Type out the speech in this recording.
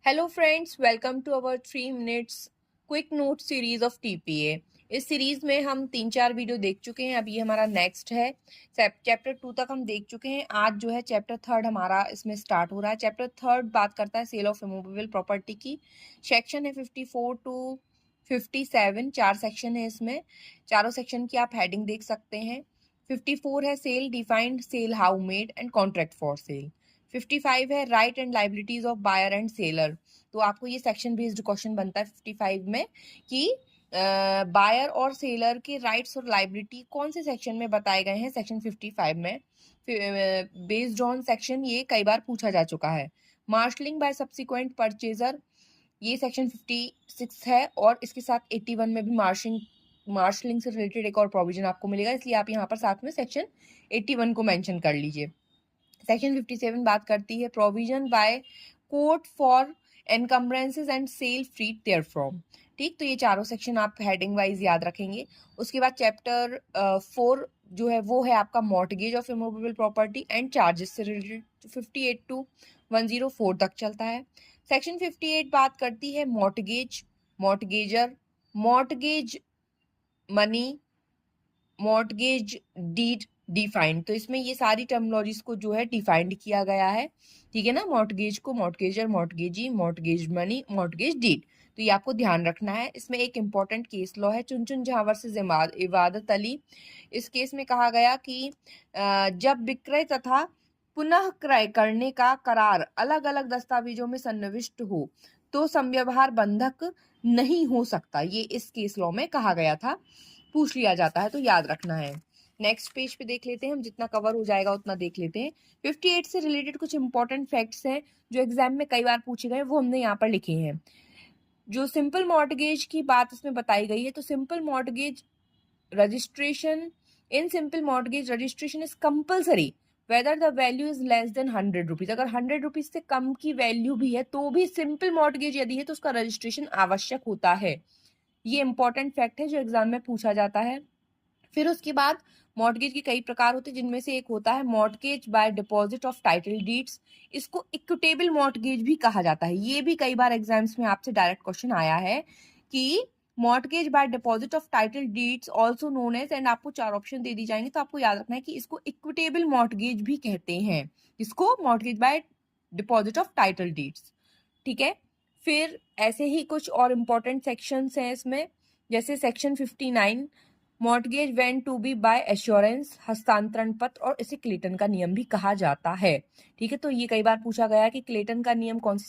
Hello friends, welcome to our 3 minutes quick note series of TPA. इस series में हम 3-4 video देख चुके हैं। अभी हमारा नेक्स्ट है चैप्टर 2 तक हम देख चुके हैं। आज जो है चैप्टर 3 हमारा इसमें स्टार्ट हो रहा है। चैप्टर 3 बात करता है सेल ऑफ इमूवेबल प्रॉपर्टी की। सेक्शन है 54 टू 57, 4 सेक्शन है इसमें। चारों सेक्शन की आप हेडिंग देख सकते हैं। 54 है sale defined, sale how made and contract for sale. 55 है right and liabilities of buyer and seller. तो आपको ये सेक्शन बेस्ड क्वेश्चन बनता है 55 में कि बायर और सेलर के राइट्स और लाइबिलिटी कौन से सेक्शन में बताए गए हैं। सेक्शन 55 में बेस्ड ऑन सेक्शन ये कई बार पूछा जा चुका है। मार्शलिंग बाय सब्सिक्वेंट परचेजर, ये सेक्शन 56 है और इसके साथ 81 में भी मार्शलिंग से रिलेटेड एक और प्रोविजन आपको मिलेगा, इसलिए आप यहाँ पर साथ में सेक्शन 81 को मेंशन कर लीजिए। सेक्शन 57 बात करती है provision by court for encumbrances and sale free therefrom. ठीक, तो ये चारों सेक्शन आप हेडिंग वाइज याद रखेंगे। उसके बाद चैप्टर 4 जो है वो है आपका mortgage of immovable property and charges से रिलेटेड। 58 टू 104 तक चलता है। सेक्शन 58 बात करती है mortgage, mortgagor, mortgage money, mortgage deed defined. तो इसमें ये सारी टर्मिनोलॉजीज को जो है डिफाइंड किया गया है। ठीक है ना, मॉर्टगेज को मॉर्टगेजर, मॉर्टगेजी, मॉर्टगेज मनी, मॉर्टगेज डीड। तो ये आपको ध्यान रखना है। इसमें एक इंपॉर्टेंट केस लॉ है चुनचुन जहां वर्सेस इबादत अली। इस केस में कहा गया कि जब विक्रय तथा पुनः क्रय करने का करार अलग अलग दस्तावेजों में सन्निविष्ट हो तो समव्यवहार बंधक नहीं हो सकता। ये इस केस लॉ में कहा गया था, पूछ लिया जाता है तो याद रखना है। नेक्स्ट पेज पे देख लेते हैं, हम जितना कवर हो जाएगा उतना देख लेते हैं। 58 से रिलेटेड कुछ इंपॉर्टेंट फैक्ट्स हैं जो एग्जाम में कई बार पूछे गए, वो हमने यहाँ पर लिखे हैं। जो सिंपल मॉर्टगेज की बात इसमें बताई गई है, तो simple mortgage registration, in simple mortgage registration is compulsory whether the value is less than 100 rupees. अगर 100 रुपीज से कम की वैल्यू भी है तो भी सिंपल मॉर्टगेज यदि है तो उसका रजिस्ट्रेशन आवश्यक होता है। ये इंपॉर्टेंट फैक्ट है जो एग्जाम में पूछा जाता है। फिर उसके बाद मॉर्टगेज के कई प्रकार होते हैं, जिनमें से एक होता है mortgage by deposit of title deeds. इसको इक्विटेबल मॉर्टगेज भी कहा जाता है। ये भी कई बार एग्जाम्स में आपसे डायरेक्ट क्वेश्चन आया है कि mortgage by deposit of title deeds also known as, and आपको 4 ऑप्शन दे दी जाएंगे तो आपको याद रखना है कि इसको इक्विटेबल मॉर्टगेज भी कहते हैं। इसको mortgage by deposit of title deeds. ठीक है, फिर ऐसे ही कुछ और इंपॉर्टेंट सेक्शंस हैं इसमें, जैसे section 59 mortgage when to be by assurance, हस्तांतरण पत्र, और इसे क्लेटन का नियम भी कहा जाता है। ठीक है, तो ये कई बार पूछा गया है कि क्लेटन का नियम कौन सी